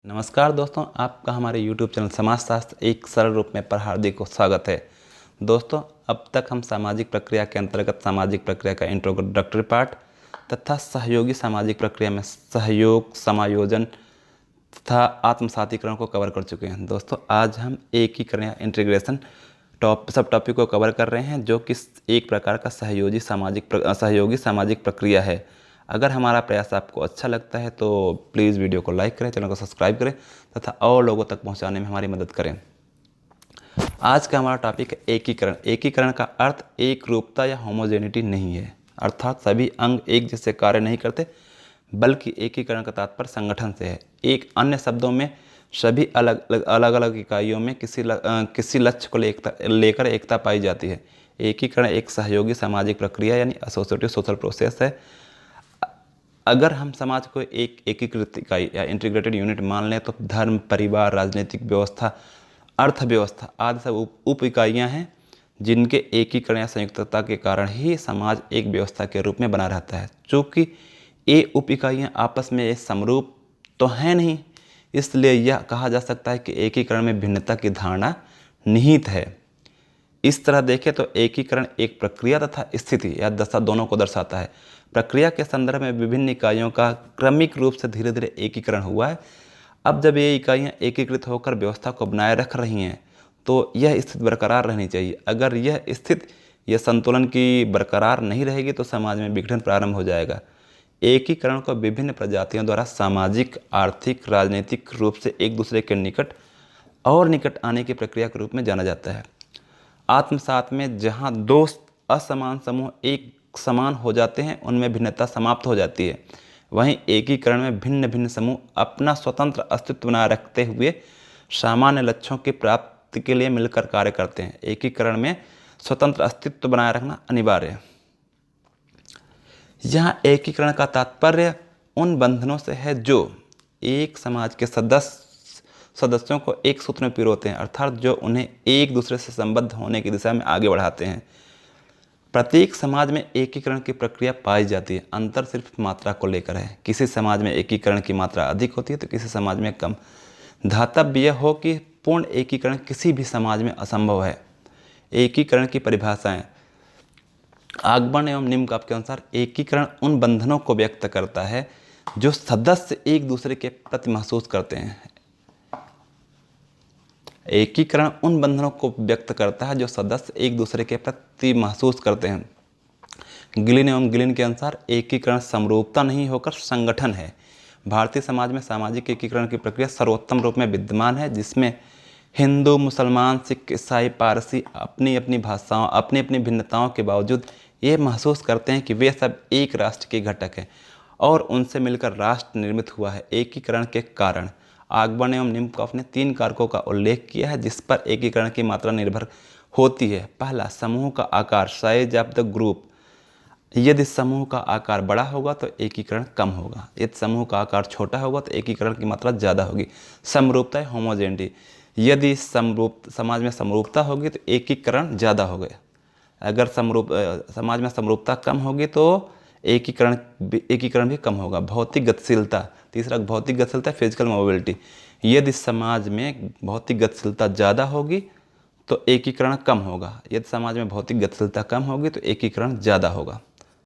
नमस्कार दोस्तों, आपका हमारे YouTube चैनल समाजशास्त्र एक सरल रूप में पर हार्दिक स्वागत है। दोस्तों, अब तक हम सामाजिक प्रक्रिया के अंतर्गत सामाजिक प्रक्रिया का इंट्रोडक्टरी पार्ट तथा सहयोगी सामाजिक प्रक्रिया में सहयोग, समायोजन तथा आत्मसातीकरण को कवर कर चुके हैं। दोस्तों, आज हम एकीकरण या इंटीग्रेशन सब टॉपिक को कवर कर रहे हैं, जो कि एक प्रकार का सहयोगी सामाजिक प्रक्रिया है। अगर हमारा प्रयास आपको अच्छा लगता है तो प्लीज़ वीडियो को लाइक करें, चैनल को सब्सक्राइब करें तथा और लोगों तक पहुंचाने में हमारी मदद करें। आज का हमारा टॉपिक है एकीकरण। एकीकरण का अर्थ एक रूपता या होमोजेनिटी नहीं है, अर्थात सभी अंग एक जैसे कार्य नहीं करते, बल्कि एकीकरण का तात्पर्य संगठन से है। एक अन्य शब्दों में सभी अलग अलग इकाइयों में किसी लक्ष्य को लेकर एकता पाई जाती है। एकीकरण एक सहयोगी सामाजिक प्रक्रिया यानी एसोसिएटिव सोशल प्रोसेस है। अगर हम समाज को एक एकीकृत इकाई या इंटीग्रेटेड यूनिट मान लें तो धर्म, परिवार, राजनीतिक व्यवस्था, अर्थव्यवस्था आदि सब उप इकाइयाँ हैं, जिनके एकीकरण या संयुक्तता के कारण ही समाज एक व्यवस्था के रूप में बना रहता है। चूँकि ये उप इकाइयाँ आपस में समरूप तो हैं नहीं, इसलिए यह कहा जा सकता है कि एकीकरण में भिन्नता की धारणा निहित है। इस तरह देखें तो एकीकरण एक प्रक्रिया तथा स्थिति या दशा दोनों को दर्शाता है। प्रक्रिया के संदर्भ में विभिन्न इकाइयों का क्रमिक रूप से धीरे धीरे एकीकरण हुआ है। अब जब ये इकाइयाँ एकीकृत होकर व्यवस्था को बनाए रख रही हैं तो यह स्थिति बरकरार रहनी चाहिए। अगर यह स्थिति या संतुलन की बरकरार नहीं रहेगी तो समाज में विघटन प्रारंभ हो जाएगा। एकीकरण को विभिन्न प्रजातियों द्वारा सामाजिक, आर्थिक, राजनीतिक रूप से एक दूसरे के निकट आने की प्रक्रिया के रूप में जाना जाता है। आत्मसात में जहाँ दो असमान समूह एक समान हो जाते हैं, उनमें भिन्नता समाप्त हो जाती है। वहीं एकीकरण में भिन्न भिन्न समूह अपना स्वतंत्र अस्तित्व बनाए रखते हुए सामान्य लक्ष्यों की प्राप्ति के लिए मिलकर कार्य करते हैं। एकीकरण में स्वतंत्र अस्तित्व बनाए रखना अनिवार्य है। यहाँ एकीकरण का तात्पर्य उन बंधनों से है जो एक समाज के सदस्यों को एक सूत्र में पिरोते हैं, अर्थात जो उन्हें एक दूसरे से संबद्ध होने की दिशा में आगे बढ़ाते हैं। प्रत्येक समाज में एकीकरण की प्रक्रिया पाई जाती है, अंतर सिर्फ मात्रा को लेकर है। किसी समाज में एकीकरण की मात्रा अधिक होती है तो किसी समाज में कम। धातव्य यह हो कि पूर्ण एकीकरण किसी भी समाज में असंभव है। एकीकरण की परिभाषाएं आगमन एवं निम्न के अनुसार एकीकरण उन बंधनों को व्यक्त करता है जो सदस्य एक दूसरे के प्रति महसूस करते हैं। एकीकरण उन बंधनों को व्यक्त करता है जो सदस्य एक दूसरे के प्रति महसूस करते हैं। गिलिन एवं गिलिन के अनुसार एकीकरण समरूपता नहीं होकर संगठन है। भारतीय समाज में सामाजिक एकीकरण की प्रक्रिया सर्वोत्तम रूप में विद्यमान है, जिसमें हिंदू, मुसलमान, सिख, ईसाई, पारसी अपनी अपनी भाषाओं, अपनी अपनी भिन्नताओं के बावजूद ये महसूस करते हैं कि वे सब एक राष्ट्र के घटक हैं और उनसे मिलकर राष्ट्र निर्मित हुआ है। एकीकरण के कारण आगमन एवं निम्नकॉफ ने 3 कारकों का उल्लेख किया है जिस पर एकीकरण की मात्रा निर्भर होती है। पहला, समूह का आकार, साइज ऑफ द ग्रुप। यदि समूह का आकार बड़ा होगा तो एकीकरण कम होगा, यदि समूह का आकार छोटा होगा तो एकीकरण की मात्रा ज़्यादा होगी। समरूपता है होमोजेनिटी। यदि समाज में समरूपता होगी तो एकीकरण ज़्यादा होगा। अगर समाज में समरूपता कम होगी तो एकीकरण भी कम होगा। भौतिक गतिशीलता, तीसरा भौतिक गतिशीलता, फिजिकल मोबिलिटी। यदि समाज में भौतिक गतिशीलता ज़्यादा होगी तो एकीकरण कम होगा, यदि समाज में भौतिक गतिशीलता कम होगी तो एकीकरण ज़्यादा होगा।